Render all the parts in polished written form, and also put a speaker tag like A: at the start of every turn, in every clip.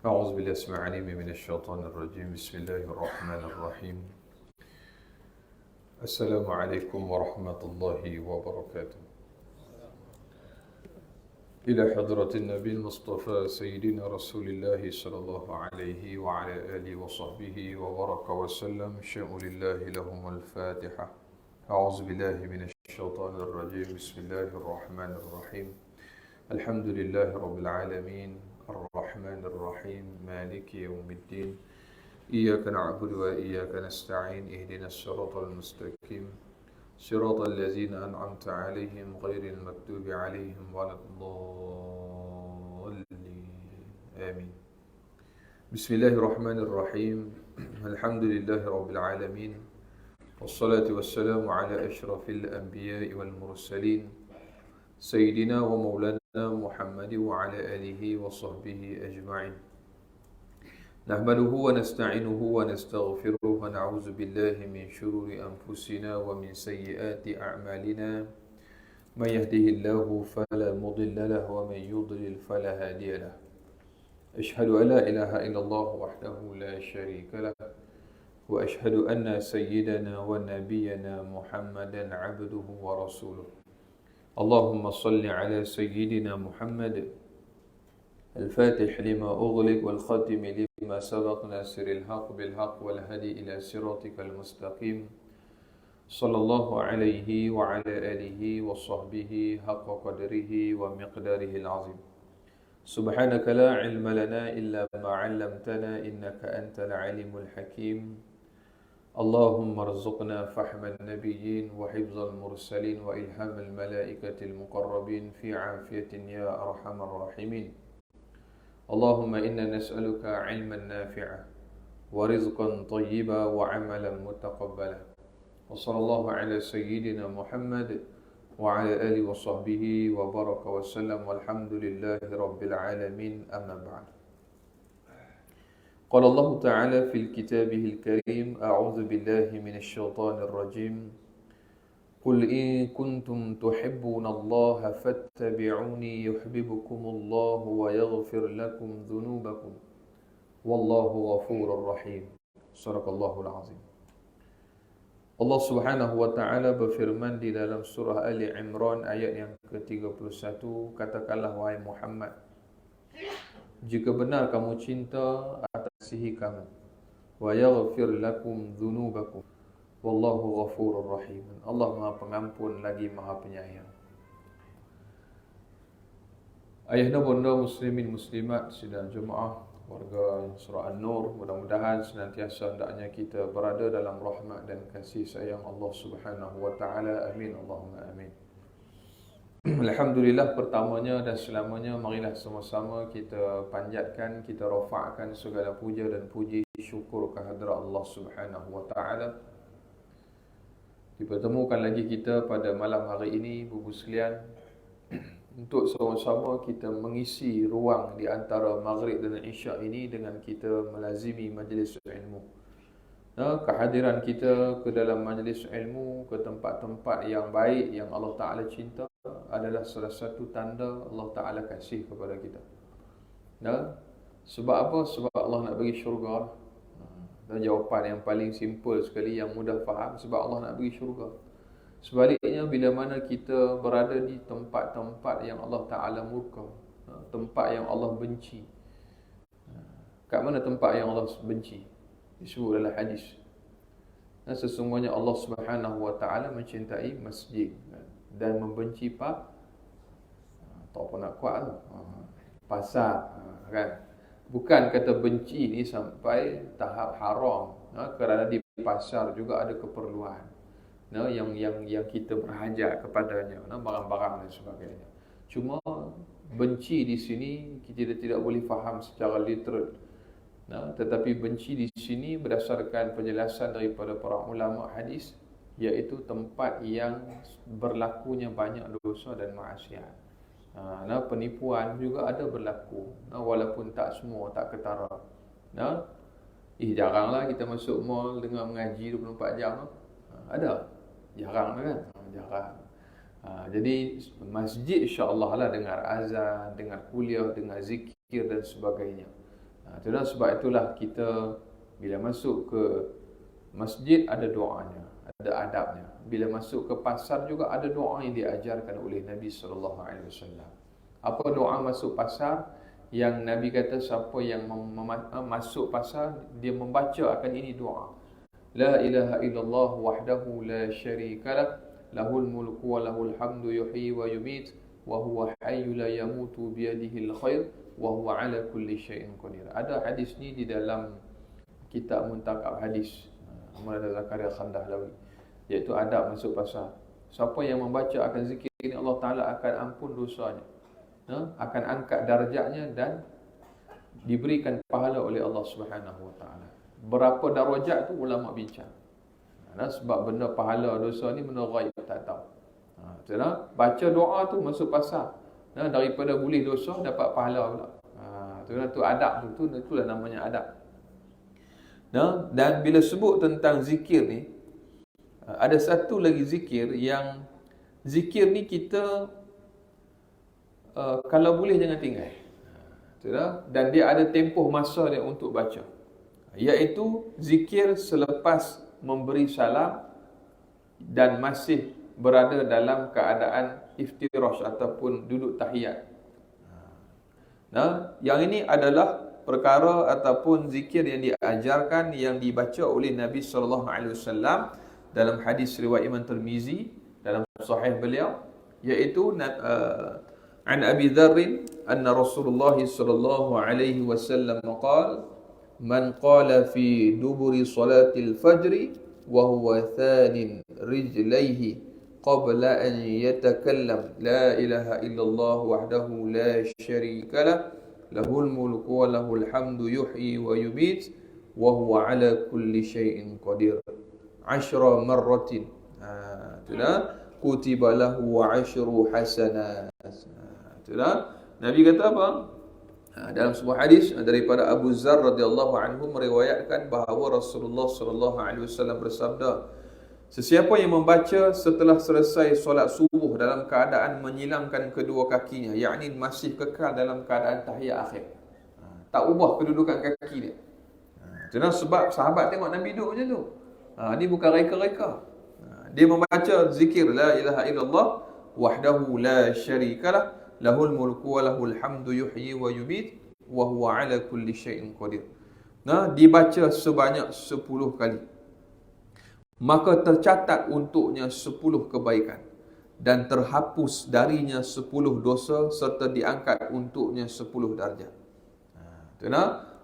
A: أعوذ بالله السميع العليم من الشيطان الرجيم بسم الله الرحمن الرحيم السلام عليكم ورحمة الله وبركاته إلى حضرة النبي المصطفى سيدنا رسول الله صلى الله عليه وعلى آله وصحبه وبارك وسلم شاء لله لهم الفاتحة أعوذ بالله من الشيطان الرجيم بسم الله الرحمن الرحيم الحمد لله رب العالمين الرحمن الرحيم مالك يوم الدين إياك نعبد وإياك نستعين اهدنا الصراط المستقيم صراط الذين أنعمت عليهم غير المكتوب عليهم ولا الضالين آمين بسم الله الرحمن الرحيم الحمد لله رب العالمين والصلاة والسلام على أشرف الأنبياء والمرسلين سيدنا ومولانا محمد وعلى آله وصحبه أجمعين نحمده ونستعينه ونستغفره ونعوذ بالله من شرور أنفسنا ومن سيئات أعمالنا من يهده الله فلا مضل له ومن يضلل فلا هادي له أشهد أن لا إله إلا الله وحده لا شريك له وأشهد أن سيدنا ونبينا محمدا عبده ورسوله اللهم صل على سيدنا محمد الفاتح لما أغلق والخاتم لما سبق ناصر الحق بالحق والهدي إلى صراطك المستقيم صلى الله عليه وعلى آله وصحبه حق قدره ومقداره العظيم سبحانك لا علم لنا إلا ما علمتنا إنك أنت العليم الحكيم اللهم ارزقنا فهم النبيين وحفظ المرسلين وإلهام الملائكة المقربين في عافية يا أرحم الراحمين اللهم إنا نسألك علما نافعا ورزقا طيبا وعملا متقبلا وصلى الله على سيدنا محمد وعلى آله وصحبه وبارك وسلم والحمد لله رب العالمين أما بعد قال الله تعالى في كتابه الكريم أعوذ بالله من الشيطان الرجيم قل إن كنتم تحبون الله فاتبعوني يحببكم الله ويغفر لكم ذنوبكم والله غفور رحيم صدق الله العظيم. Allah Subhanahu wa taala berfirman di dalam surah Ali Imran ayat yang ke-31, katakanlah wahai Muhammad, jika benar kamu cinta atas kasihi kamu, wa yaghfir lakum dhunubakum wallahu ghafurur rahim. Allah Maha Pengampun lagi Maha Penyayang. Ayahanda bunda muslimin muslimat sidang jemaah warga surah An-Nur, mudah-mudahan senantiasa hendaknya kita berada dalam rahmat dan kasih sayang Allah Subhanahu wa taala. Amin Allahumma amin. Alhamdulillah, pertamanya dan selamanya marilah sama-sama kita panjatkan, kita rafa'kan segala puja dan puji syukur kehadrat Allah Subhanahu wa taala. Dipertemukan lagi kita pada malam hari ini, Ibu sekalian, untuk sama-sama kita mengisi ruang di antara maghrib dan isyak ini dengan kita melazimi majlis ilmu. Kehadiran kita ke dalam majlis ilmu, ke tempat-tempat yang baik yang Allah Ta'ala cinta adalah salah satu tanda Allah Ta'ala kasih kepada kita. Sebab apa? Sebab Allah nak bagi syurga. Dan jawapan yang paling simple sekali, yang mudah faham, sebab Allah nak bagi syurga. Sebaliknya, bila mana kita berada di tempat-tempat yang Allah Ta'ala murka, tempat yang Allah benci. Kat mana tempat yang Allah benci? Disebut dalam hadis. Sesungguhnya Allah Subhanahu wa taala mencintai masjid dan membenci tak apa nak kuat tu, pasar, kan? Bukan kata benci ni sampai tahap haram, kerana di pasar juga ada keperluan yang kita berhajat kepadanya, barang-barang dan sebagainya. Cuma benci di sini kita tidak boleh faham secara literal. Tetapi benci di sini berdasarkan penjelasan daripada para ulama hadis, iaitu tempat yang berlakunya banyak dosa dan maksiat. Penipuan juga ada berlaku, walaupun tak semua, tak ketara. Jaranglah kita masuk mall dengar mengaji 24 jam. Ada? Jarang kan? Jarang. Jadi masjid insya-Allah lah dengar azan, dengar kuliah, dengar zikir dan sebagainya. Sebab itulah kita bila masuk ke masjid ada doanya, ada adabnya. Bila masuk ke pasar juga ada doa yang diajarkan oleh Nabi SAW. Apa doa masuk pasar? Yang Nabi kata siapa yang masuk pasar, dia membaca akan ini doa. La ilaha illallah wahdahu la syarikalah, lahul mulku wa lahul hamdu yuhyi wa yumit, wa huwa hayyu la yamutu biyadihil khair, wa huwa ala kulli syai'in qadir. Ada hadis ni di dalam kitab Muntakab Hadis Maulana Zakaria Khandahlawi, iaitu adab masuk pasar. Siapa yang membaca akan zikir ini, Allah Ta'ala akan ampun dosanya, akan angkat darjatnya dan diberikan pahala oleh Allah Subhanahu Wa Ta'ala. Berapa darjat tu ulama bincang. Sebab benda pahala dosa ni benda ghaib, tak tahu. Baca doa tu masuk pasar, daripada boleh dosa dapat pahala pula. Tu adab tu, itulah namanya adab. Dan bila sebut tentang zikir ni, ada satu lagi zikir yang zikir ni kita kalau boleh jangan tinggal. Dan dia ada tempoh masa dia untuk baca, iaitu zikir selepas memberi salam dan masih berada dalam keadaan iftirash ataupun duduk tahiyat. Yang ini adalah perkara ataupun zikir yang diajarkan, yang dibaca oleh Nabi SAW dalam hadis riwayat Imam Tirmizi dalam sahih beliau, iaitu an Abi Dharr anna Rasulullah sallallahu alaihi wasallam qala man qala fi duburi salatil fajr wa huwa thanin rijlaihi qabla an yatakallam la ilaha illallah wahdahu la syarika lah, lahul mulku wa lahul hamdu yuhyi wa yumit, wa huwa ala kulli syai'in qadir 10 marratin, kutiba lahu 10 hasanat. Nabi kata apa? Dalam sebuah hadis daripada Abu Zarr radhiyallahu anhu meriwayatkan bahawa Rasulullah sallallahu alaihi wasallam bersabda, sesiapa yang membaca setelah selesai solat subuh dalam keadaan menyilangkan kedua kakinya, yakni masih kekal dalam keadaan tahiyat akhir, tak ubah kedudukan kaki dia. Sebab sahabat tengok Nabi duduk macam tu. Ni bukan reka-reka. Dia membaca zikir la ilaha illallah wahdahu la syarikalah, lahul mulku wa lahul hamdu yuhyi wa yumit, wa huwa ala kulli syai'in qadir. Dibaca sebanyak 10 kali, maka tercatat untuknya 10 kebaikan dan terhapus darinya 10 dosa serta diangkat untuknya 10 darjat.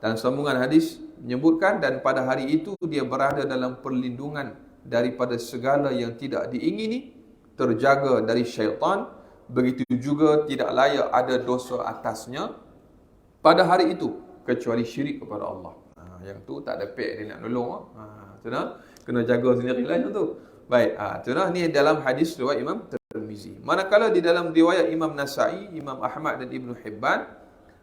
A: Dan sambungan hadis menyebutkan, dan pada hari itu dia berada dalam perlindungan daripada segala yang tidak diingini, terjaga dari syaitan, begitu juga tidak layak ada dosa atasnya pada hari itu kecuali syirik kepada Allah. Yang tu tak ada pek dia nak tolong. Kena jaga sendiri lah yang tu. Baik, ni dalam hadis riwayat Imam Tirmizi. Manakala di dalam riwayat Imam Nasa'i, Imam Ahmad dan Ibn Hibban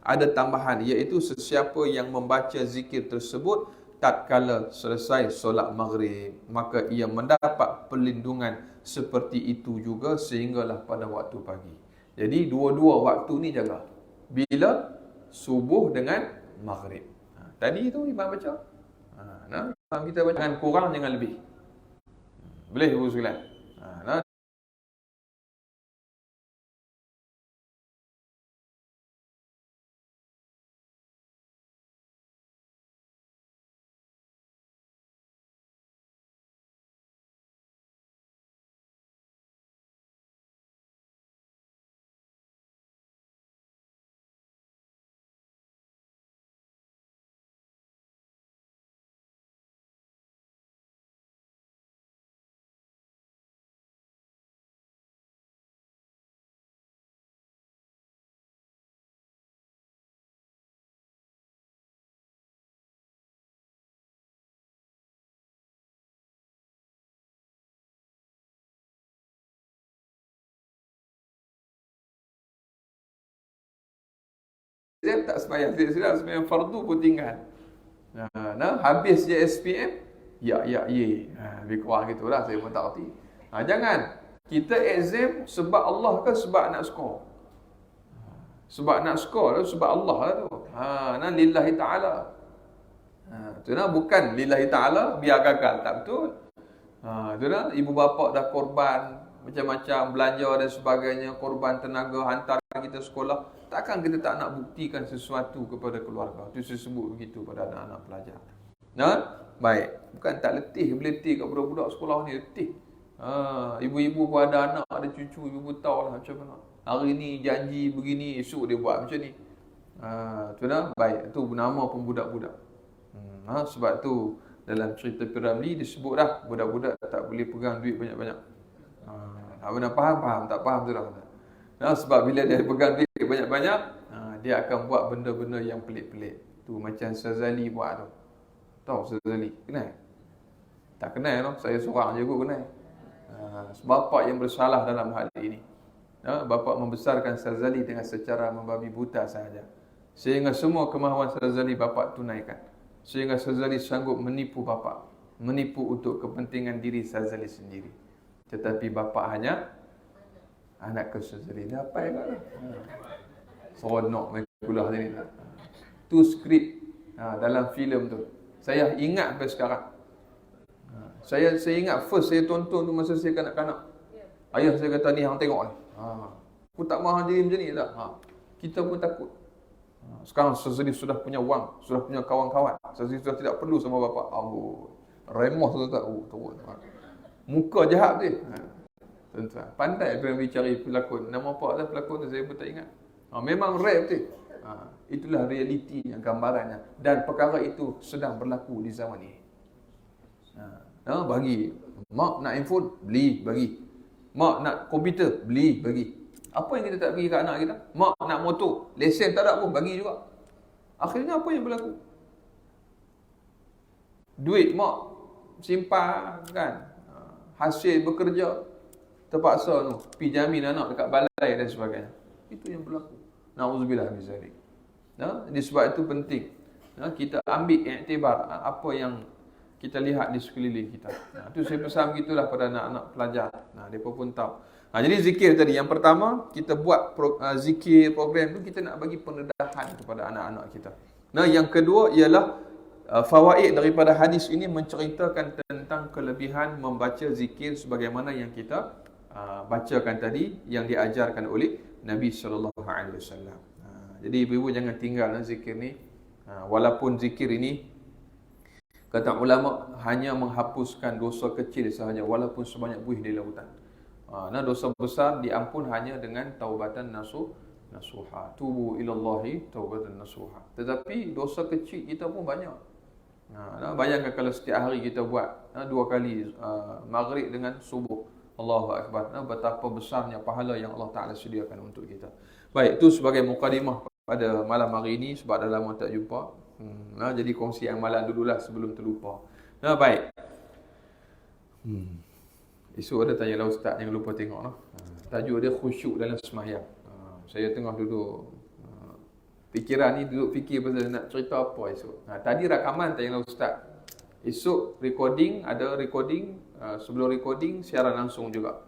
A: ada tambahan, iaitu sesiapa yang membaca zikir tersebut tatkala selesai solat maghrib, maka ia mendapat perlindungan seperti itu juga sehinggalah pada waktu pagi. Jadi dua-dua waktu ni jaga. Bila? Subuh dengan maghrib. Tadi tu imam baca. Kita baca jangan kurang, jangan lebih. Boleh Ibu sekalian? Saya tak sembahyang, tidak sembahyang fardu pun tinggal. Habis je SPM, lebih kurang gitulah, saya pun tak erti. Jangan kita exam sebab Allah ke sebab nak skor. Sebab nak skor tu sebab Allah lah tu. Nah lillahi ta'ala. Tu nah bukan lillahi ta'ala biar gagal, tak betul. Tu nah ibu bapa dah korban macam-macam belanja dan sebagainya, korban tenaga hantar kita sekolah. Takkan kita tak nak buktikan sesuatu kepada keluarga. Itu saya sebut begitu pada anak-anak pelajar. Baik. Bukan tak letih, beletih kat budak-budak sekolah ni, letih. Ibu-ibu pun ada anak, ada cucu, ibu tahu lah macam mana. Hari ni janji begini, esok dia buat macam ni. Tu dah, baik. Itu nama pun budak-budak. Sebab tu dalam cerita Piramli disebut dah, budak-budak tak boleh pegang duit banyak-banyak. Apa faham? Tak faham tu dah. Sebab bila dia pegang duit banyak-banyak, dia akan buat benda-benda yang pelik-pelik. Tu macam Sazali buat tu. Tahu Sazali? Kenal? Tak kenal tau. Saya seorang je kot kenal. Bapa yang bersalah dalam hal ini. Bapa membesarkan Sazali dengan secara membabi buta sahaja. Sehingga semua kemahuan Sazali bapa tunaikan. Sehingga Sazali sanggup menipu bapa. Menipu untuk kepentingan diri Sazali sendiri. Tetapi bapa hanya anak ke Sazali. Dia apa yang lah? Seronok main kulah ni. Tu skrip dalam filem tu. Saya ingat sampai sekarang. Saya ingat first saya tonton tu masa saya kanak-kanak. Ayah saya kata ni hang tengok ni. Aku tak mahu jadi macam ni tak. Kita pun takut. Sekarang Sazali sudah punya wang, sudah punya kawan-kawan. Sazali sudah tidak perlu sama bapa. Remoh tu tak. Turun. Muka jahat dia. Tuan-tuan, pandai Piramli cari pelakon. Nama apa dah pelakon tu saya pun tak ingat. Memang rare betul. Itulah realitinya, gambarannya. Dan perkara itu sedang berlaku di zaman ini. Bagi. Mak nak handphone, beli, bagi. Mak nak komputer, beli, bagi. Apa yang kita tak bagi kat anak kita? Mak nak motor, lesen tak ada pun, bagi juga. Akhirnya apa yang berlaku? Duit mak simpan kan. Hasil bekerja, terpaksa pergi jamin anak dekat balai dan sebagainya. Itu yang berlaku. Na'udzubillah min zalik. Jadi sebab itu penting kita ambil iktibar apa yang kita lihat di sekeliling kita. Itu saya pesan begitulah pada anak-anak pelajar. Mereka pun tahu. Jadi zikir tadi, yang pertama kita buat zikir program tu, kita nak bagi pendedahan kepada anak-anak kita. Yang kedua ialah fawaid daripada hadis ini menceritakan tentang kelebihan membaca zikir sebagaimana yang kita bacakan tadi, yang diajarkan oleh Nabi SAW. Jadi ibu-ibu jangan tinggal zikir ni. Walaupun zikir ini, kata ulama, hanya menghapuskan dosa kecil sahaja, walaupun sebanyak buih di lautan. Dosa besar diampun hanya dengan taubatan nasuha. Tubu ilallahi taubatan nasuha. Tetapi dosa kecil kita pun banyak. Bayangkan kalau setiap hari kita buat 2 kali maghrib dengan subuh. Allahu Akbar. Betapa besarnya pahala yang Allah Ta'ala sediakan untuk kita. Baik, itu sebagai mukadimah pada malam hari ini, sebab dah lama tak jumpa. Jadi kongsi amalan dululah sebelum terlupa. Baik. Esok ada tanyalah ustaz, jangan lupa tengok. Tajuk dia khusyuk dalam sembahyang. Saya tengah duduk fikiran ni, duduk fikir pasal nak cerita apa esok. Tadi rakaman tanyalah ustaz. Esok recording, ada recording. Sebelum recording siaran langsung juga.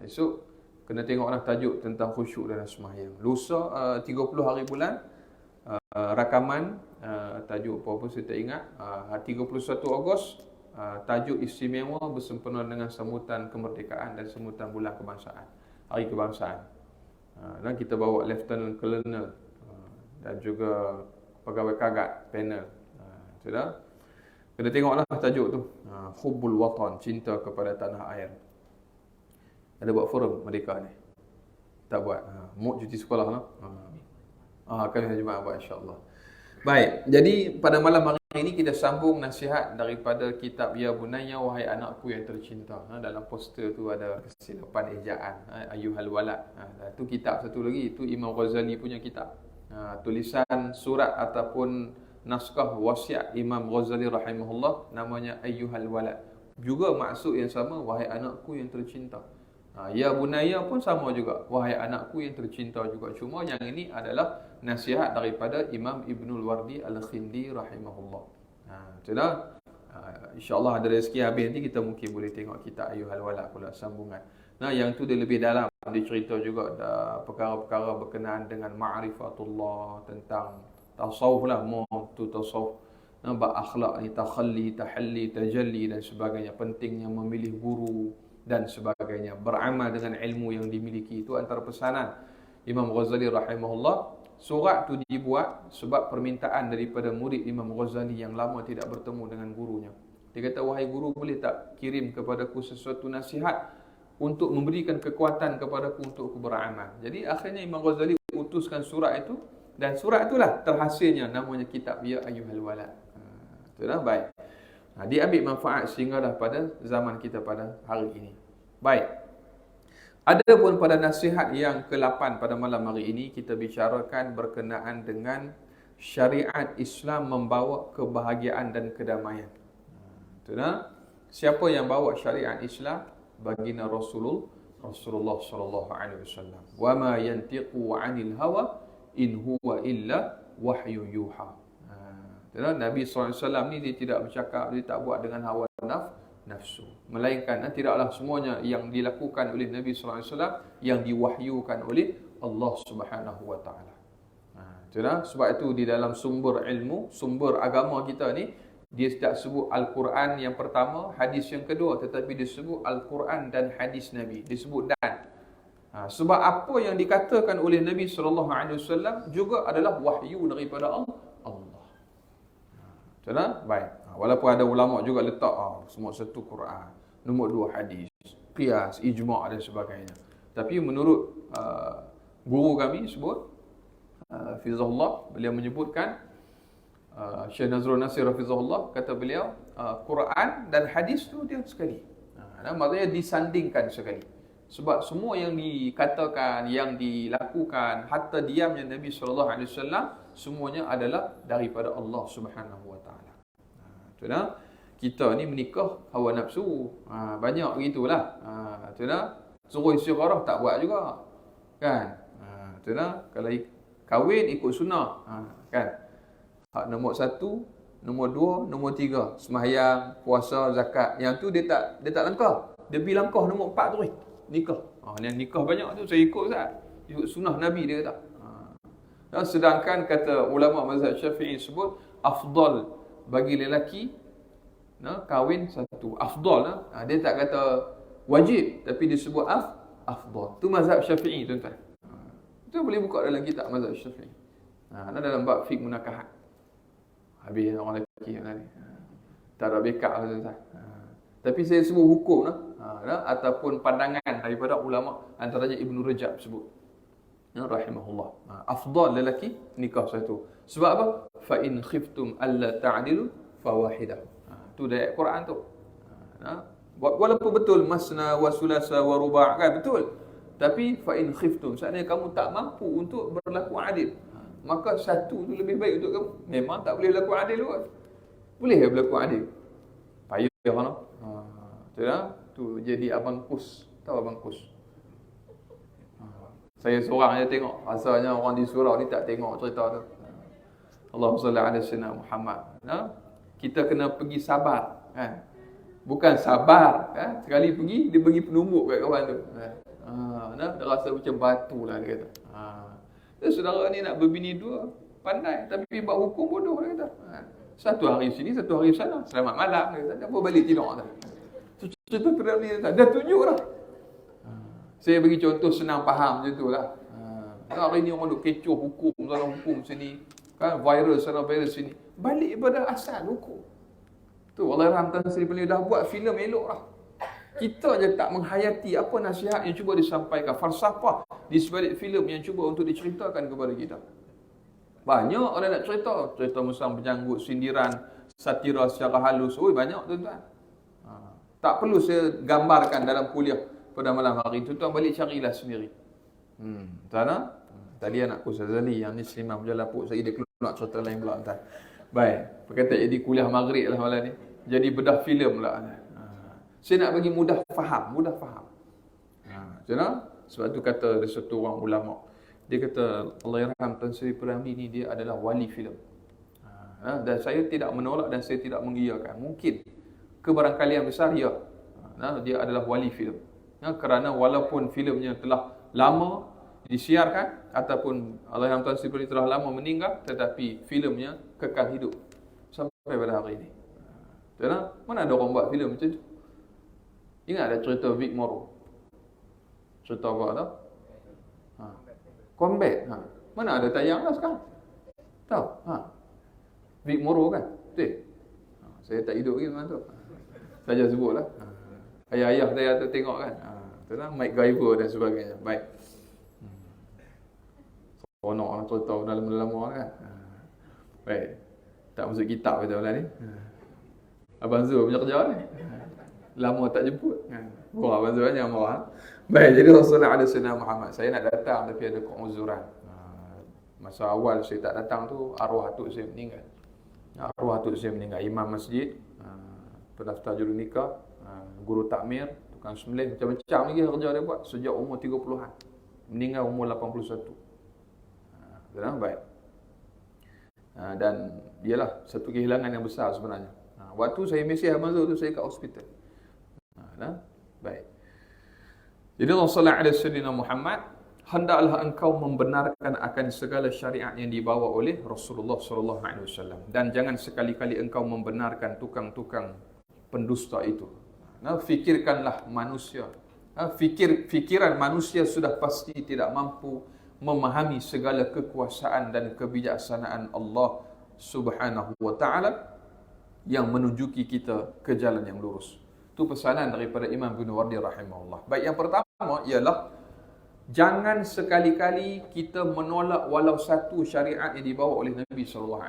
A: Esok kena tengoklah tajuk tentang khusyuk dalam sembahyang. Lusa 30 hari bulan rakaman, tajuk apa saya tak ingat. 31 Ogos tajuk istimewa bersempena dengan sambutan kemerdekaan dan sambutan bulan kebangsaan, hari kebangsaan. Dan kita bawa Lieutenant Colonel dan juga pegawai kagat panel. Sudah. Kena tengoklah tajuk tu. Hubbul Watan, cinta kepada tanah air. Ada buat forum Merdeka ni? Tak buat. Mood cuti sekolah lah. Kami hari Jumaat buat, insya-Allah. Baik, jadi pada malam hari ini kita sambung nasihat daripada kitab Ya Bunayya, wahai anakku yang tercinta. Dalam poster tu ada kesilapan ejaan, Ayyuhal Walad. Itu kitab satu lagi, itu Imam Ghazali punya kitab. Tulisan surat ataupun naskah wasiat Imam Ghazali rahimahullah, namanya Ayyuhal Walad. Juga maksud yang sama, wahai anakku yang tercinta. Ya Bunayya pun sama juga, wahai anakku yang tercinta juga. Cuma yang ini adalah nasihat daripada Imam Ibnul Wardi Al-Khindi rahimahullah. Sudah. InsyaAllah ada rezeki habis nanti kita mungkin boleh tengok kitab Ayyuhal Walad pula sambungan. Nah, yang tu dia lebih dalam. Dia cerita juga perkara-perkara berkenaan dengan ma'rifatullah, tentang tasawuf lah, more tu tasawuf. Nampak akhlak ni, takhalli, tahalli, tajalli dan sebagainya. Pentingnya memilih guru dan sebagainya. Beramal dengan ilmu yang dimiliki. Itu antara pesanan Imam Ghazali rahimahullah. Surat tu dibuat sebab permintaan daripada murid Imam Ghazali yang lama tidak bertemu dengan gurunya. Dia kata, wahai guru, boleh tak kirim kepadaku sesuatu nasihat untuk memberikan kekuatan kepadaku untuk aku beramal. Jadi akhirnya Imam Ghazali utuskan surat itu, dan surat itulah terhasilnya namanya kitab Ya Ayyuhal Walad. Itulah baik. Dia ambil manfaat sehinggalah pada zaman kita pada hari ini. Baik. Adapun pada nasihat yang ke-8 pada malam hari ini, kita bicarakan berkenaan dengan syariat Islam membawa kebahagiaan dan kedamaian. Itulah, siapa yang bawa syariat Islam? Baginda Rasulullah sallallahu alaihi wasallam. Wa ma yantiqu 'anil hawa in huwa illa wahyu yuha. Itulah, Nabi sallallahu alaihi wasallam ni dia tidak bercakap, dia tak buat dengan hawa nafsu. Melainkan tidaklah semuanya yang dilakukan oleh Nabi sallallahu alaihi wasallam yang diwahyukan oleh Allah Subhanahu wa taala. Itulah sebab itu di dalam sumber ilmu, sumber agama kita ni, dia tak sebut Al-Quran yang pertama, hadis yang kedua, tetapi dia sebut Al-Quran dan hadis Nabi. Disebut dan. Sebab apa yang dikatakan oleh Nabi SAW juga adalah wahyu daripada Allah. Itulah, baik. Walaupun ada ulama juga letak semua satu Quran, nombor 2 hadis, qiyas, ijma' dan sebagainya. Tapi menurut guru kami sebut, Fizahullah, beliau menyebutkan, Syekh Nazrul Nasir Hafizahullah, kata beliau, Quran dan hadis tu dia sekali. Maksudnya disandingkan sekali. Sebab semua yang dikatakan, yang dilakukan, hatta diamnya Nabi SAW, semuanya adalah daripada Allah Subhanahu wa taala. Itulah, kita ni menikah hawa nafsu. Banyak begitulah. Itulah, suruh istigharah tak buat juga. Kan? Itulah, kalau kahwin ikut sunnah. Kan? Hak nombor 1, nombor 2, nombor 3, sembahyang, puasa, zakat. Yang tu dia tak langkah. Dia pergi langkah nombor 4 tu. Nikah. Yang nikah banyak tu saya ikut Ustaz. Ikut sunnah Nabi dia kata. Sedangkan kata ulama mazhab Syafi'i sebut afdal bagi lelaki kahwin 1. Afdal dia tak kata wajib, tapi dia sebut afdal. Tu mazhab Syafi'i tuan-tuan. Itu boleh buka dalam kitab mazhab Syafi'i. Dalam bab fiqh munakahat. Habis orang lelaki yang ni. Tak ada backup tuan-tuan. Tapi saya sebut hukum ataupun pandangan daripada ulama, antaranya Ibn Rajab sebut. Rahimahullah. Afdal lelaki nikah 1. Sebab apa? Fa in khiftum alla ta'dilu fawahidah. Tu dari Quran tu. Walaupun betul masna wa sulasa wa ruba' kan betul. Tapi fa in khiftum, seandainya kamu tak mampu untuk berlaku adil, maka 1 tu lebih baik untuk kamu. Memang tak boleh berlaku adil kot. Boleh berlaku adil. Payah kan? Tu jadi abang kus. Tahu abang kus? Saya seorang je tengok. Rasanya orang di surau ni tak tengok cerita tu. Allahumma salli ala sayyidina Muhammad. Kita kena pergi sabar. Kan? Bukan sabar. Kan? Sekali pergi, dia bagi penumbuk kat kawan tu. Dia rasa macam batu lah dia kata. Saudara ni nak berbini 2, pandai. Tapi buat hukum bodoh dia kata. Satu hari sini, satu hari sana. Selamat malam dia kata. Apa balik tidur tak? Cerita terang ni dah tunjuk dah. Saya bagi contoh senang faham macam tu lah. Hari ni orang duk kecoh hukum, salah hukum sini. Kan, virus sana, virus sini. Balik pada asal hukum. Tu, Allahyarham Tan Sri Peliu dah buat filem elok lah. Kita je tak menghayati apa nasihat yang cuba disampaikan. Falsafah di sebalik filem yang cuba untuk diceritakan kepada kita. Banyak orang nak cerita. Cerita musang penyanggut, sindiran, satira secara halus. Banyak tuan-tuan. Tak perlu saya gambarkan dalam kuliah pada malam hari itu. Tuan balik carilah sendiri. Tuan, tadi anakku Zazali yang ni Selimah Mujalapuk. Saya dia keluar cerita lain pula tuan. Baik, berkata jadi kuliah maghrib lah malam ni. Jadi bedah filem pula. Saya nak bagi mudah faham. Tuan, sebab tu kata ada satu orang ulama. Dia kata Allahyarham Tan Sri Peliu ni dia adalah wali filem. Dan saya tidak menolak dan saya tidak mengiyakan. Mungkin kebarangkalian besar dia adalah wali filem. Kerana walaupun filmnya telah lama disiarkan ataupun Allahyarham Tan Sri Pradip telah lama meninggal, tetapi filmnya kekal hidup sampai pada hari ini. Kenapa? Mana ada orang buat filem macam tu? Ingat ada cerita Vic Morrow? Cerita apa tau? Combat. Mana ada tayang lah sekarang? Tahu? Vic Morrow kan? Betul? Saya tak hidup lagi zaman tu. Saja sebut lah. Ayah-ayah saya tu tengok kan? Itulah Mike Guyver dan sebagainya. Baik. Seronok lah cerita lama-lama kan? Baik. Tak masuk kitab betul lah ni. Abang Zul punya kerja ni. Lama tak jemput. Wah, Abang Zul jangan marah. Baik, jadi Rasulullah SAW Muhammad, saya nak datang tapi ada keuzuran. Masa awal saya tak datang tu, arwah atuk saya meninggal. Arwah atuk saya meninggal. Imam masjid, pendaftar juru nikah, guru takmir, tukang sembelih, macam-macam lagi kerja dia buat sejak umur 30-an. Meninggal umur 81. Baik. Dan ialah satu kehilangan yang besar sebenarnya. Waktu saya mesej Abang Zul tu, saya kat hospital. Baik. Jadi Rasulullah SAW Muhammad, hendaklah engkau membenarkan akan segala syariat yang dibawa oleh Rasulullah SAW, dan jangan sekali-kali engkau membenarkan tukang-tukang pendusta itu. Fikirkanlah manusia. Fikiran manusia sudah pasti tidak mampu memahami segala kekuasaan dan kebijaksanaan Allah Subhanahu wa taala yang menunjuki kita ke jalan yang lurus. Itu pesanan daripada Imam Ibn Wardi rahimahullah. Baik, yang pertama ialah jangan sekali-kali kita menolak walau satu syariat yang dibawa oleh Nabi SAW.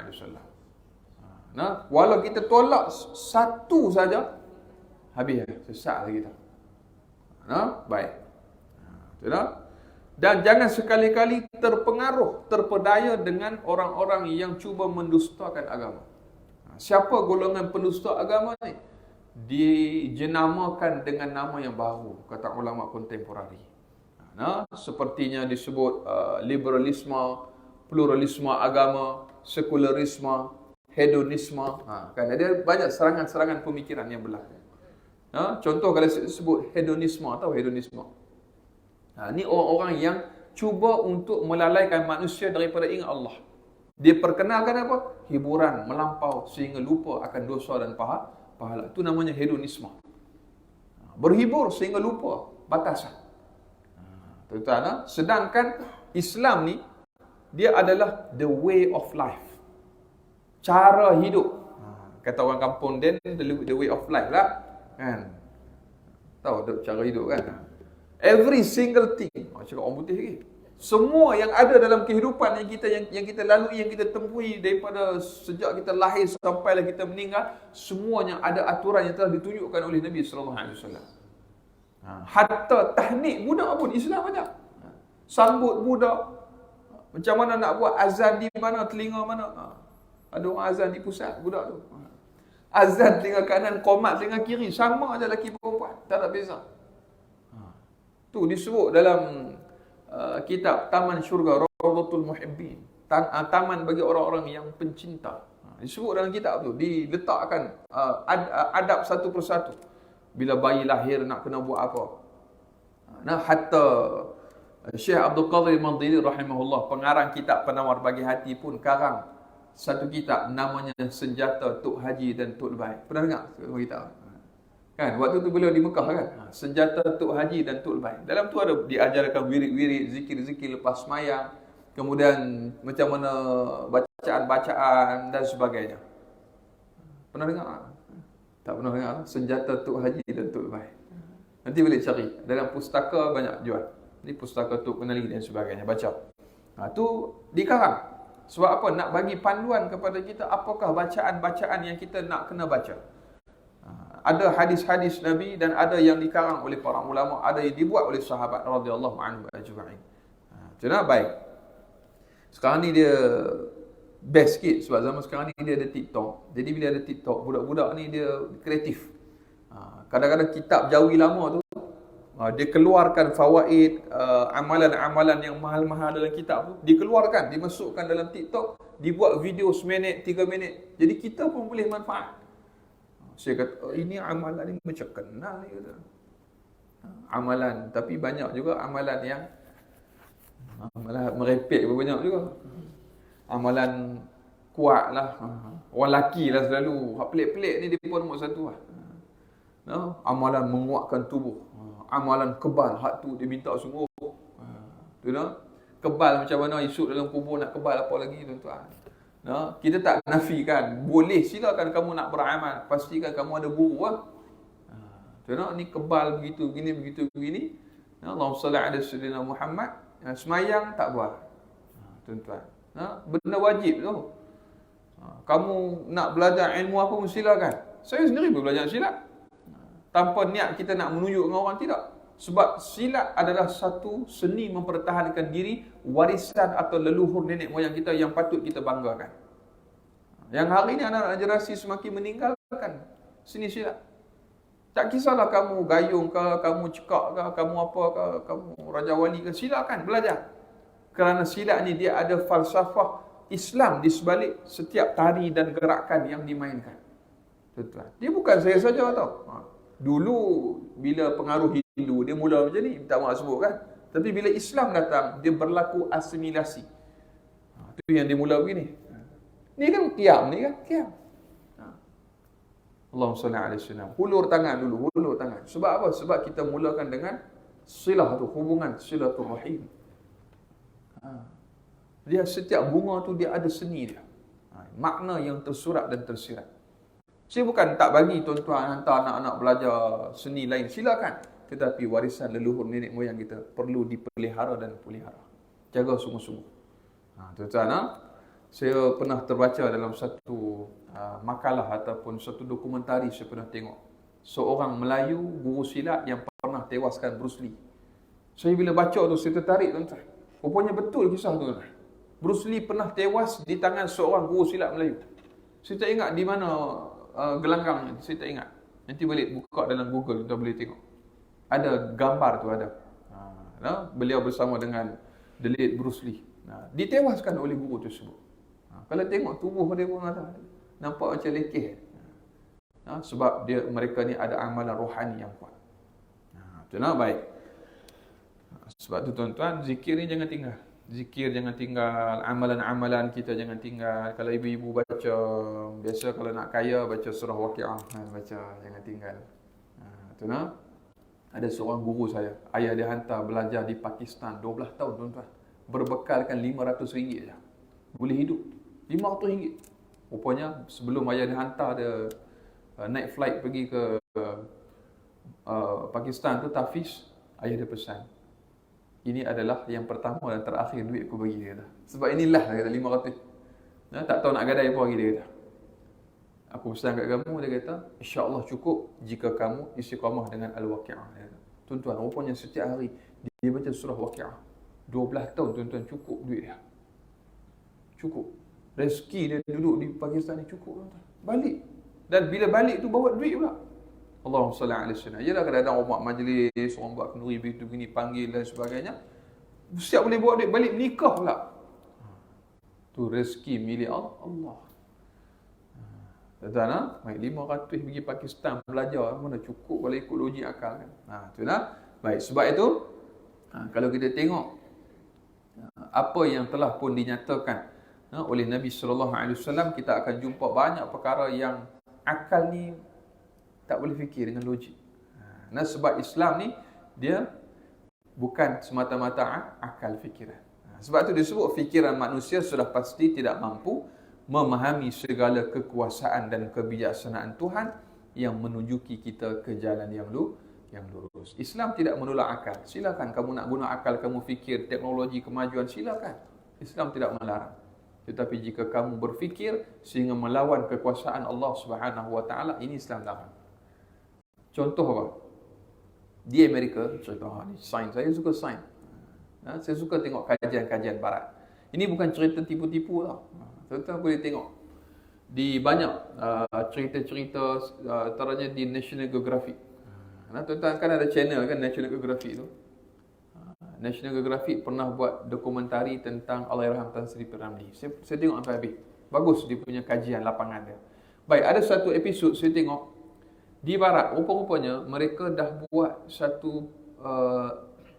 A: Walau kita tolak satu saja, habis sesat lah kita. Baik. Dan jangan sekali-kali terpengaruh, terpedaya dengan orang-orang yang cuba mendustakan agama. Siapa golongan pendusta agama ni? Dijenamakan dengan nama yang baru, kata ulama kontemporari. Sepertinya disebut liberalisme, pluralisme agama, sekularisme, hedonisme. Kan ada banyak serangan-serangan pemikiran yang berlaku. Contoh kalau sebut hedonisme, tahu hedonisme? Ni orang-orang yang cuba untuk melalaikan manusia daripada ingat Allah. Dia perkenalkan apa? Hiburan melampau sehingga lupa akan dosa dan pahala. Itu namanya hedonisme. Berhibur sehingga lupa batasan. Tuan-tuan, sedangkan Islam ni, dia adalah the way of life. Cara hidup. Kata orang kampung then, the way of life lah. Kan? Tahu cara hidup kan? Every single thing. Cakap orang putih lagi. Semua yang ada dalam kehidupan yang kita lalui, yang kita temui daripada sejak kita lahir sampailah kita meninggal, semuanya ada aturan yang telah ditunjukkan oleh Nabi sallallahu alaihi wasallam. Hatta tahnik budak pun Islam ada. Sambut budak. Macam mana nak buat azan di mana, telinga mana. Ada orang azan di pusat budak tu. Azan telinga kanan, qomat telinga kiri, sama aja lelaki perempuan, tak ada beza. Tu disebut dalam kitab Taman Syurga, Rawdatul Muhibbin, taman bagi orang-orang yang pencinta. Disebut dalam kitab tu, diletakkan adab satu persatu. Bila bayi lahir nak kena buat apa. Hatta Syekh Abdul Qadir Mandiri rahimahullah, pengarang kitab Penawar Bagi Hati pun karang satu kitab namanya Senjata Tok Haji dan Tok Lebai. Pernah dengar kitab? Kan, waktu tu beliau di Mekah kan. Senjata Tok Haji dan Tok Lebai. Dalam tu ada diajarkan wirid-wirid, zikir-zikir lepas sembahyang, kemudian macam mana bacaan-bacaan dan sebagainya. Pernah dengar? Tak pernah dengar? Senjata Tok Haji dan Tok Lebai. Nanti boleh cari. Dalam pustaka banyak jual. Ni pustaka Tok Penali dan sebagainya. Baca. Tu dikarang. Sebab apa? Nak bagi panduan kepada kita apakah bacaan-bacaan yang kita nak kena baca. Ada hadis-hadis Nabi dan ada yang dikarang oleh para ulama, ada yang dibuat oleh sahabat radhiyallahu anhu ajma'in. Jadi baik. Sekarang ni dia best sikit sebab zaman sekarang ni dia ada TikTok. Jadi bila ada TikTok, budak-budak ni dia kreatif. Kadang-kadang kitab Jawi lama tu dia keluarkan fawaid, amalan-amalan yang mahal-mahal dalam kitab tu, dikeluarkan, dimasukkan dalam TikTok, dibuat video seminit, 3 minit. Jadi kita pun boleh manfaat. Saya kata, ini amalan ni macam kenal ni kata. Amalan, tapi banyak juga amalan yang amalan merepek pun banyak juga. Amalan kuat lah. Orang lelaki lah selalu. Hak pelik-pelik ni dia pun nombor satu lah. Amalan menguatkan tubuh. Amalan kebal. Hak tu dia minta sungguh. Tu dah. Kebal macam mana esok dalam kubur nak kebal apa lagi tuan-tuan. Kita tak nafikan. Boleh, silakan kamu nak beramal. Pastikan kamu ada guru lah. Ni kebal begitu, begini. Allahumma salli ala sayyidina Muhammad. Semayang tak buat. Tuan-tuan. Benda wajib tu. Kamu nak belajar ilmu apa pun silakan. Saya sendiri pun belajar silat. Tanpa niat kita nak menunjuk dengan orang, tidak. Sebab silat adalah satu seni mempertahankan diri, warisan atau leluhur nenek moyang kita yang patut kita banggakan. Yang hari ini anak-anak generasi semakin meninggalkan seni silat. Tak kisahlah kamu gayung ke, kamu cekak ke, kamu apa ke, kamu raja wali ke, silakan belajar. Kerana silat ni dia ada falsafah Islam di sebalik setiap tari dan gerakan yang dimainkan. Tuan-tuan, dia bukan saya saja tau. Dulu bila pengaruh Hindu dia mula macam ni, minta maaf sebut kan. Tapi bila Islam datang, dia berlaku asimilasi. Itu yang dia mula begini. Ni kan qiyam ni kan, qiyam. Allahumma salli alaihi wasallam. Hulur tangan dulu, hulur tangan. Sebab apa? Sebab kita mulakan dengan silah tu, hubungan silaturrahim. Dia setiap bunga tu dia ada seni dia. Makna yang tersurat dan tersirat. Saya bukan tak bagi tuan-tuan hantar anak-anak belajar seni lain, silakan. Tetapi warisan leluhur nenek moyang kita perlu dipelihara dan pelihara. Jaga sungguh-sungguh. Tuan-tuan, saya pernah terbaca dalam satu makalah ataupun satu dokumentari saya pernah tengok. Seorang Melayu guru silat yang pernah tewaskan Bruce Lee. Saya bila baca tu saya tertarik tuan-tuan. Rupanya betul kisah tu. Bruce Lee pernah tewas di tangan seorang guru silat Melayu. Saya tak ingat di mana gelanggang, saya tak ingat. Nanti balik buka dalam Google, kita boleh tengok. Ada gambar tu ada. Beliau bersama dengan the late Bruce Lee. Ditewaskan oleh guru tersebut. Kalau tengok tubuh dia pun ada, nampak macam lekeh. Sebab mereka ni ada amalan rohani yang kuat. Baik. Sebab tu tuan-tuan, zikir ni jangan tinggal. Zikir jangan tinggal, amalan-amalan kita jangan tinggal. Kalau ibu-ibu baca, biasa kalau nak kaya baca surah Waqiah, baca, jangan tinggal. Ada seorang guru saya, ayah dia hantar belajar di Pakistan 12 tahun tuan-tuan. Berbekalkan RM500 je. Boleh hidup. RM500. Rupanya sebelum ayah dia hantar dia naik flight pergi ke Pakistan tu, Tafiz, ayah dia pesan, ini adalah yang pertama dan terakhir duit aku bagi dia kata. Sebab inilah dia kata RM500. Tak tahu nak gadai apa lagi dia kata. Aku pesan kat kamu, dia kata, insya-Allah cukup jika kamu istiqamah dengan Al-Waqiah. Tuan-tuan, rupanya setiap hari dia baca surah Waqiah. 12 tahun tuan-tuan, cukup duit dia. Cukup. Rezeki dia duduk di Pakistan ni cukup tuan-tuan. Balik. Dan bila balik tu bawa duit pula. Allahumma salli alaihi wasallam. Yalah kadang-kadang orang buat majlis, orang buat kenduri begitu begini, panggil dan sebagainya. Siap boleh bawa duit balik menikah pula. Tu rezeki milik Allah. Tuan-tuan, baik 500 pergi Pakistan belajar, mana cukup kalau ikut logik akal kan. Tuan-tuan. Baik, sebab itu kalau kita tengok apa yang telah pun dinyatakan oleh Nabi sallallahu alaihi wasallam, kita akan jumpa banyak perkara yang akal ni tak boleh fikir dengan logik. Sebab Islam ni dia bukan semata-mata akal fikiran. Sebab tu disebut fikiran manusia sudah pasti tidak mampu memahami segala kekuasaan dan kebijaksanaan Tuhan yang menunjuki kita ke jalan yang lurus. Islam tidak menolak akal. Silakan kamu nak guna akal, kamu fikir teknologi kemajuan, silakan. Islam tidak melarang. Tetapi jika kamu berfikir sehingga melawan kekuasaan Allah Subhanahu wa taala, ini Islam larang. Contoh apa? Di Amerika, contoh ni sains, saya suka sains. Saya suka tengok kajian-kajian barat. Ini bukan cerita tipu-tipu tau. Tuan-tuan boleh tengok di banyak cerita-cerita, antaranya di National Geographic. Tuan-tuan kan ada channel kan National Geographic tu. National Geographic pernah buat dokumentari tentang Allahyarham Tan Sri P. Ramlee. Saya tengok sampai habis. Bagus dia punya kajian lapangan dia. Baik, ada satu episod saya tengok Di barat, rupa-rupanya mereka dah buat satu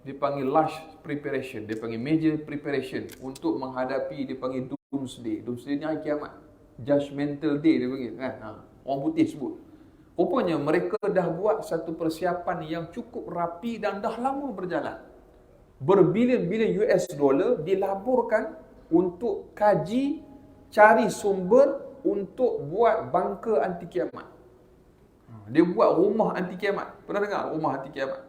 A: dipanggil large preparation, dia panggil major preparation untuk menghadapi, dia panggil doomsday. Doomsday ni hari kiamat. Judgmental day dia panggil kan. Orang putih sebut. Rupanya mereka dah buat satu persiapan yang cukup rapi dan dah lama berjalan. Berbilion-bilion US dollar dilaburkan untuk kaji, cari sumber untuk buat bunker anti kiamat. Dia buat rumah anti kiamat. Pernah dengar rumah anti kiamat?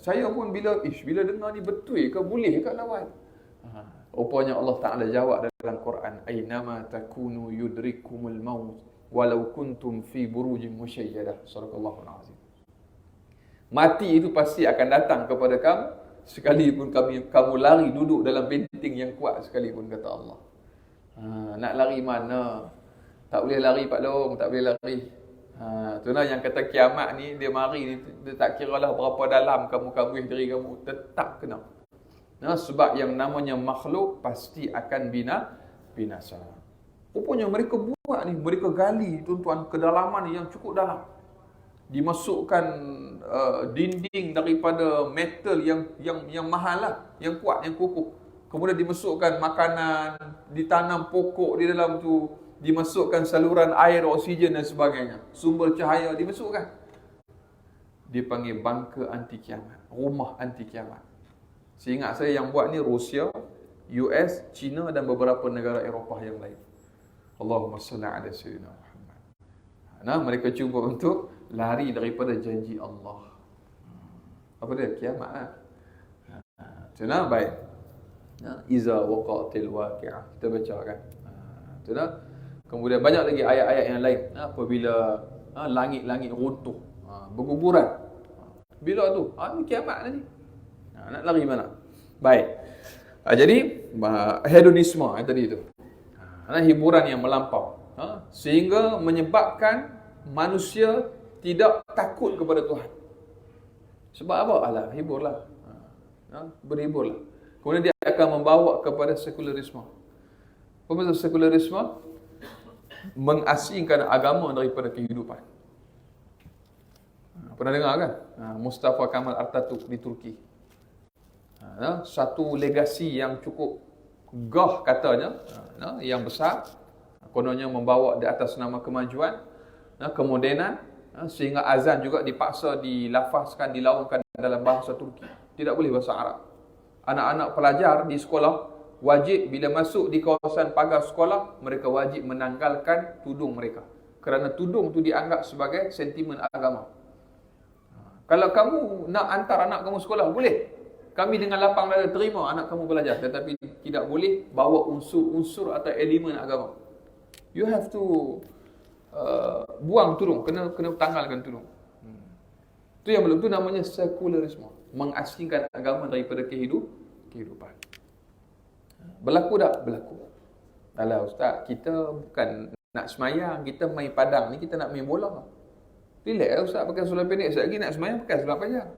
A: Saya pun bila dengar ni betul ke, boleh ke lawan? Rupanya Allah Ta'ala jawab dalam Quran, Aynama takunu yudrikumul maut walau kuntum fi burujin musyayyadah. Sadaqallahul azim. Mati itu pasti akan datang kepada kamu sekalipun kamu lari duduk dalam benteng yang kuat sekalipun, kata Allah. Nak lari mana? Tak boleh lari Pak Long, tak boleh lari. Itulah yang kata kiamat ni, dia mari, dia tak kira lah berapa dalam kamu kabur diri kamu, tetap kena. Sebab yang namanya makhluk pasti akan binasa. Rupanya mereka buat ni, mereka gali tuan-tuan kedalaman yang cukup dalam. Dimasukkan dinding daripada metal yang mahal lah, yang kuat, yang kukuh. Kemudian dimasukkan makanan, ditanam pokok di dalam tu, dimasukkan saluran air, oksigen dan sebagainya. Sumber cahaya dimasukkan. Dipanggil bunker anti kiamat, rumah anti kiamat. Seingat saya yang buat ni Rusia, US, China dan beberapa negara Eropah yang lain. Allahumma salli ala sayyidina Muhammad. Mereka cuba untuk lari daripada janji Allah. Apa dia? Kiamat lah. Macam baik. Iza waqa'atil waqi'ah. Kita baca kan. Macam kemudian banyak lagi ayat-ayat yang lain. Apabila langit-langit runtuh, berguguran. Bila tu? Ini kiamat lah ni. Nak lari mana? Baik. Jadi hedonisme tadi tu. Hiburan yang melampau. Sehingga menyebabkan manusia tidak takut kepada Tuhan. Sebab apa? Alah, hiburlah. Berhiburlah. Kemudian dia akan membawa kepada sekularisme. Apa maksud sekularisme? Mengasingkan agama daripada kehidupan. Pernah dengar kan? Mustafa Kemal Atatürk di Turki. Satu legasi yang cukup gah katanya, yang besar, kononnya membawa di atas nama kemajuan, kemodenan, sehingga azan juga dipaksa dilafazkan, dilaungkan dalam bahasa Turki. Tidak boleh bahasa Arab. Anak-anak pelajar di sekolah wajib bila masuk di kawasan pagar sekolah, mereka wajib menanggalkan tudung mereka. Kerana tudung tu dianggap sebagai sentimen agama. Kalau kamu nak hantar anak kamu sekolah, boleh. Kami dengan lapang dada terima anak kamu belajar, tetapi tidak boleh bawa unsur-unsur atau elemen agama. You have to buang tudung, kena tanggalkan tudung. Itu yang belum, tu namanya sekularisme, mengasingkan agama daripada kehidupan. Berlaku tak? Berlaku. Alah ustaz, kita bukan nak semayang, kita main padang ni, kita nak main bola. Relax lah ustaz, pakai seluar pendek, sekejap lagi nak semayang pakai seluar panjang.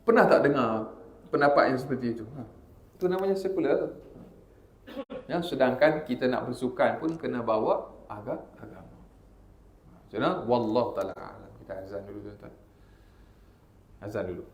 A: Pernah tak dengar pendapat yang seperti itu? Itu namanya sekular. Sedangkan kita nak bersukan pun kena bawa agama. Jadi, wallahu ta'ala a'lam. Kita azan dulu tuan-tuan. Azan dulu.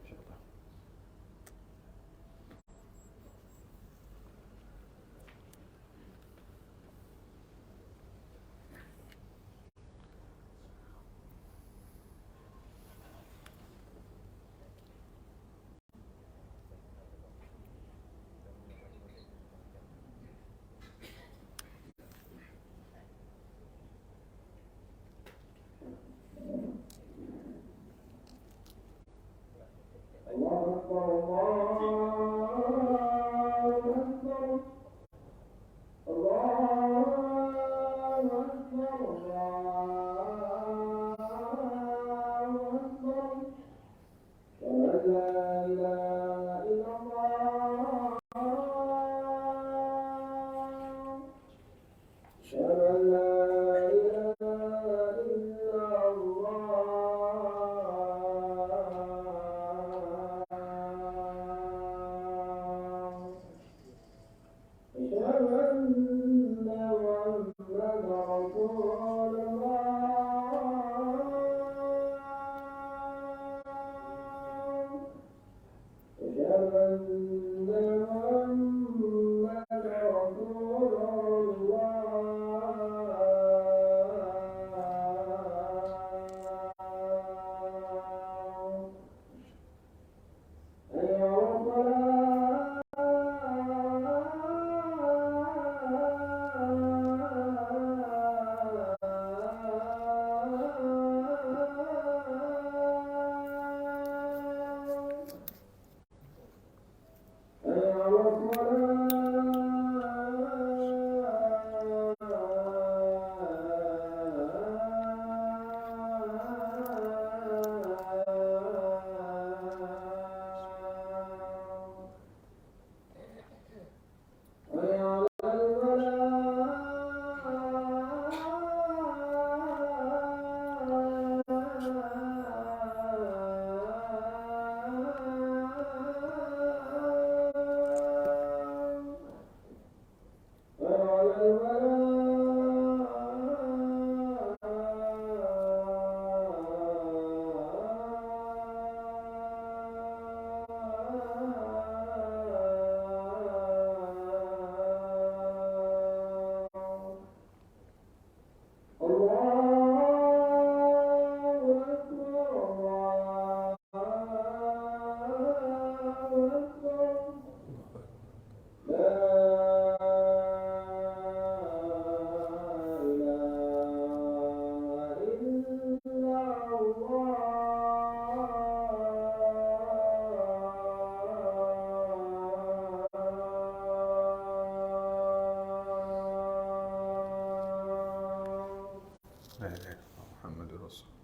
A: Muhammadur Rasulullah.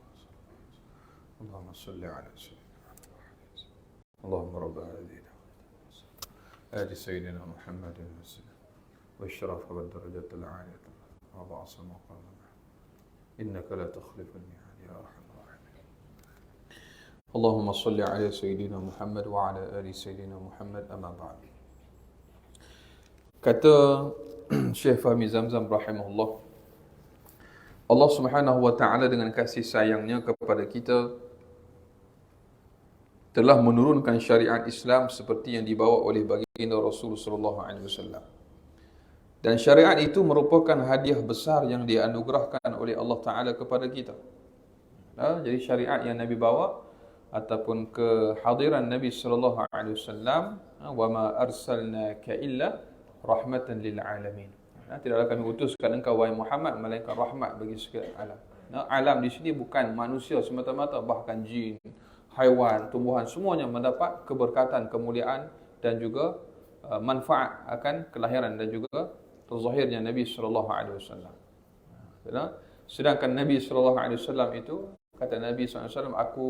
A: Allahumma salli ala sayyidina Allahumma rabba hadina آل سيدنا محمد وسلم والشرف والدرجة العالية وضعف مقامنا إنك لا تخلف الميعاد يا أرحم الراحمين اللهم صل على سيدنا محمد وعلى آل سيدنا محمد أما بعد. Kata Syekh Fahmi Zamzam rahimahullah, Allah Subhanahu wa taala dengan kasih sayangnya kepada kita telah menurunkan syariat Islam seperti yang dibawa oleh baginda Rasulullah sallallahu alaihi wasallam. Dan syariat itu merupakan hadiah besar yang dianugerahkan oleh Allah Taala kepada kita. Jadi syariat yang Nabi bawa ataupun kehadiran Nabi sallallahu alaihi wasallam, wa ma arsalnaka illa rahmatan lil alamin. Tidaklah kami utuskan engkau wahai Muhammad melainkan rahmat bagi segala alam. Alam di sini bukan manusia semata-mata, bahkan jin, haiwan, tumbuhan, semuanya mendapat keberkatan, kemuliaan dan juga manfaat akan kelahiran dan juga terzahirnya Nabi sallallahu alaihi wasallam. Sedangkan Nabi sallallahu alaihi wasallam itu, kata Nabi sallallahu alaihi wasallam, aku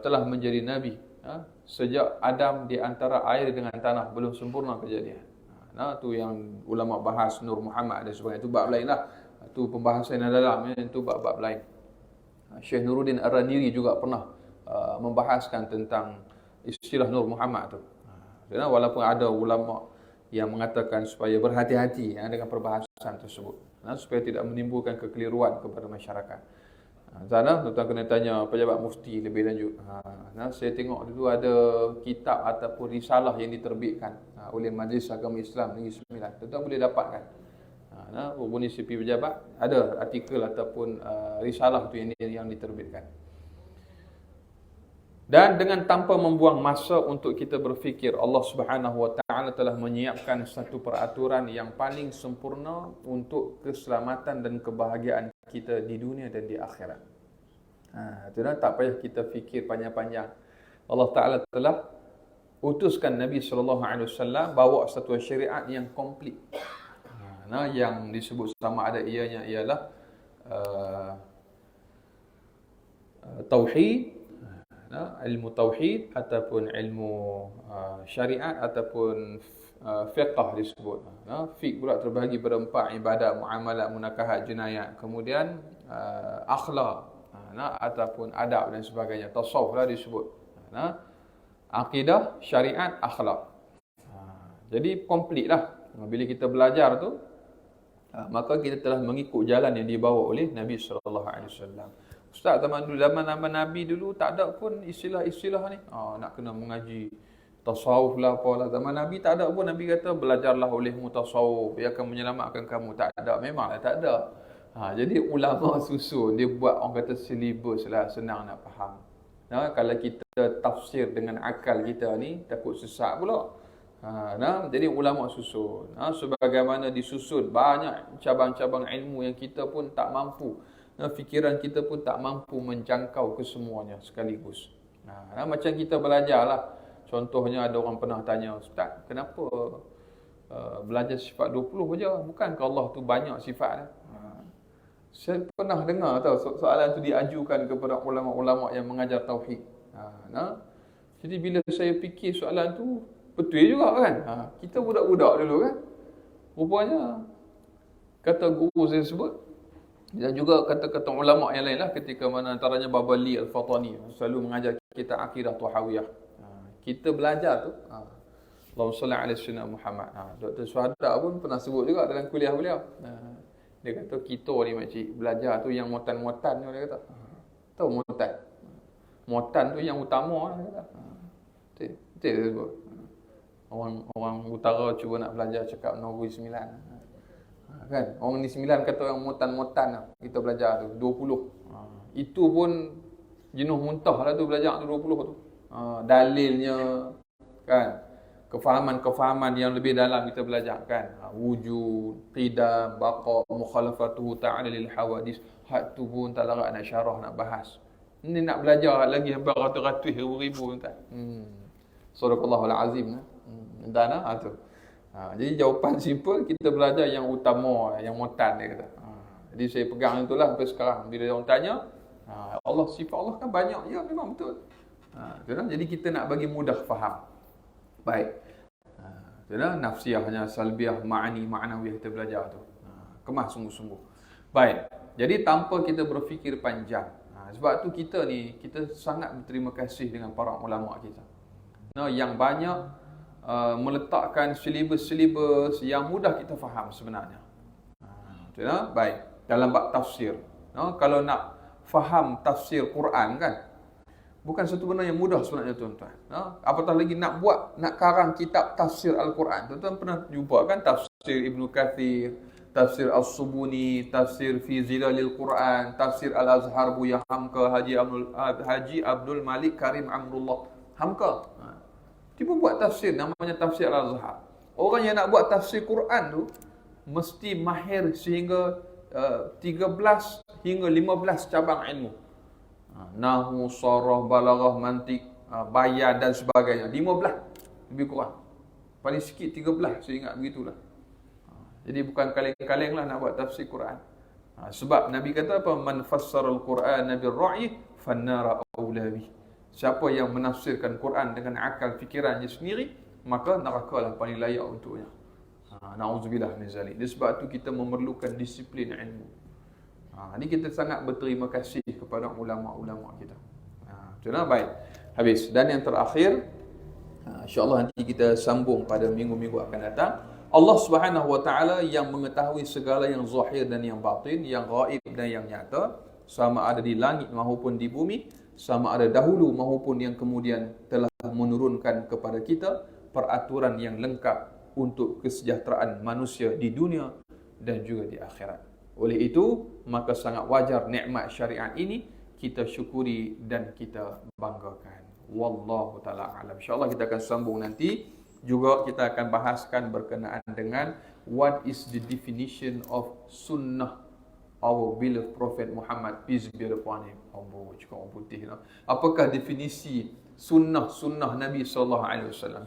A: telah menjadi nabi sejak Adam di antara air dengan tanah belum sempurna kejadian. Tu yang ulama bahas Nur Muhammad dan sebagainya, itu bab lain lah. Itu pembahasan yang dalam, itu bab lain. Syekh Nuruddin Ar-Raniri juga pernah membahaskan tentang istilah Nur Muhammad tu. Walaupun ada ulama yang mengatakan supaya berhati-hati dengan perbahasan tersebut, supaya tidak menimbulkan kekeliruan kepada masyarakat. Sana tuan kena tanya pejabat mufti lebih lanjut. Saya tengok dulu ada kitab ataupun risalah yang diterbitkan oleh Majlis Agama Islam Negeri Sembilan. Tuan boleh dapatkan. Hubungi CP pejabat, ada artikel ataupun risalah tu yang diterbitkan. Dan dengan tanpa membuang masa untuk kita berfikir, Allah Subhanahu wa taala telah menyiapkan satu peraturan yang paling sempurna untuk keselamatan dan kebahagiaan kita di dunia dan di akhirat. Tak payah kita fikir panjang-panjang. Allah Taala telah utuskan Nabi sallallahu alaihi wasallam bawa satu syariat yang komplit. Yang disebut sama ada ianya ialah tauhid, ilmu tauhid ataupun ilmu syariat ataupun fiqh disebut. Fiqh pula terbahagi pada 4: ibadat, muamalat, munakahat, jinayat. Kemudian akhlak ataupun adab dan sebagainya. Tasawuf lah disebut. Akidah, syariat, akhlak. Jadi komplit lah. Bila kita belajar tu, maka kita telah mengikut jalan yang dibawa oleh Nabi sallallahu alaihi wasallam. Ustaz, zaman Nabi dulu tak ada pun istilah-istilah ni. Nak kena mengaji tasawuf lah apalah. Zaman Nabi tak ada pun. Nabi kata belajarlah olehmu tasawuf, ia akan menyelamatkan kamu. Tak ada, memanglah tak ada. Jadi ulama susun, dia buat orang kata silibus lah, senang nak faham. Kalau kita tafsir dengan akal kita ni, takut sesat pula. Jadi ulama susun. Sebagaimana disusun banyak cabang-cabang ilmu yang kita pun tak mampu. Fikiran kita pun tak mampu menjangkau kesemuanya sekaligus. Macam kita belajar lah. Contohnya ada orang pernah tanya, Ustaz, kenapa belajar sifat 20 je? Bukankah Allah tu banyak sifat? Saya pernah dengar soalan tu diajukan kepada ulama-ulama yang mengajar tauhid. Jadi bila saya fikir soalan tu, betul juga kan? Kita budak-budak dulu kan? Rupanya, kata guru saya sebut, dan juga kata-kata ulama yang lain lah, ketika mana antaranya Babali Al-Fatani selalu mengajar kita akidah Tuhawiyah. Kita belajar tu, Allahumma salli ala sayyidina Muhammad. Dr. Suhada pun pernah sebut juga dalam kuliah beliau. Dia kata kita ni makcik belajar tu yang muatan-muatan tu, dia kata. Tahu muatan? Muatan tu yang utama, dia kata. Betul dia sebut. Orang utara cuba nak belajar cakap Nogui 9. Kan? Orang ni 9 kata yang muatan-muatan lah. Kita belajar tu 20. Itu pun jenuh muntah lah tu belajar tu 20 tu. Dalilnya kan, kefahaman yang lebih dalam kita belajar kan, wujud, qidam, baqa, mukhalafatuhu ta'ala lil hawadis. Hak tu pun tak larat nak syarah, nak bahas. Ni nak belajar lagi beratus-ratus ribu tak. Sadaqallahul azim. Dan tu. Jadi jawapan simple, kita belajar yang utama, yang mutan dia kata. Jadi saya pegang itulah sampai sekarang. Bila orang tanya, Allah, sifat Allah kan banyak. Ya, memang betul. Jadi kita nak bagi mudah faham. Baik. Nafsiyahnya, salbiyah, ma'ani, ma'nawiyah kita belajar tu. Kemas sungguh-sungguh. Baik. Jadi tanpa kita berfikir panjang. Sebab tu kita sangat berterima kasih dengan para ulama kita. Yang banyak meletakkan silibus-silibus yang mudah kita faham sebenarnya. Baik. Dalam bab tafsir. Kalau nak faham tafsir Quran kan, bukan satu benda yang mudah sebenarnya tuan-tuan. Apatah lagi nak karang kitab tafsir Al-Quran. Tuan-tuan pernah jumpa kan tafsir Ibnu Kathir, tafsir As-Subuni, tafsir Fi Zilalil Quran, tafsir Al-Azhar Buya Hamka, Haji Abdul Malik Karim Amrullah Hamka. Dia pun buat tafsir, namanya tafsir Al-Azhar. Orang yang nak buat tafsir Quran tu mesti mahir sehingga 13 hingga 15 cabang ilmu. Nahwu, sarah, balaghah, mantik, bayan dan sebagainya. 15 lebih kurang. Paling sikit 13, saya ingat begitulah. Jadi bukan kaleng-kaleng lah nak buat tafsir Quran. Sebab Nabi kata apa? Man fassara al-Quran bil-ra'yi fannara awlabi. Siapa yang menafsirkan Quran dengan akal fikirannya sendiri, maka neraka lah paling layak untuknya. Na'udzubillah min zalik. Sebab tu kita memerlukan disiplin ilmu. Ini kita sangat berterima kasih kepada ulama-ulama kita. Baik. Habis. Dan yang terakhir, insya-Allah nanti kita sambung pada minggu-minggu akan datang. Allah Subhanahu wa taala yang mengetahui segala yang zahir dan yang batin, yang gaib dan yang nyata, sama ada di langit maupun di bumi, sama ada dahulu maupun yang kemudian, telah menurunkan kepada kita peraturan yang lengkap untuk kesejahteraan manusia di dunia dan juga di akhirat. Oleh itu, maka sangat wajar nikmat syariat ini kita syukuri dan kita banggakan. Wallahu ta'ala alam. InsyaAllah kita akan sambung nanti. Juga kita akan bahaskan berkenaan dengan what is the definition of sunnah, our beloved Prophet Muhammad, peace be upon him. Cakap orang putih. Apakah definisi sunnah Nabi SAW?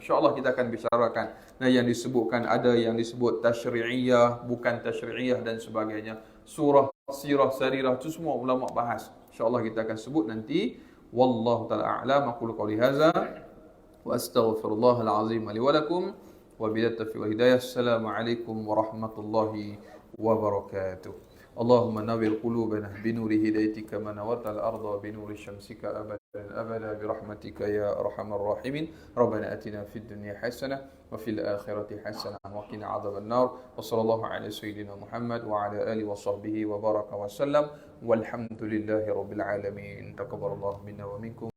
A: InsyaAllah kita akan bicarakan. Yang disebutkan, ada yang disebut tashri'iyah, bukan tashri'iyah dan sebagainya. Surah, sirah, sarirah, itu semua ulama bahas. InsyaAllah kita akan sebut nanti. Wallahu ta'ala a'lam. Aqulu qawli hadza wa astaghfirullahal azim li wa lakum wa billahi taufiq wal hidayah. Assalamualaikum warahmatullahi wabarakatuh. اللهم نور قلوبنا بنور هدايتك ما نورت الأرض بنور شمسك أبدا برحمتك يا أرحم الراحمين. ربنا أتنا في الدنيا حسنة وفي الآخرة حسنة وقنا عذاب النار. وصلى الله على سيدنا محمد وعلى آله وصحبه وبارك وسلم والحمد لله رب العالمين. تقبل الله منا ومنكم.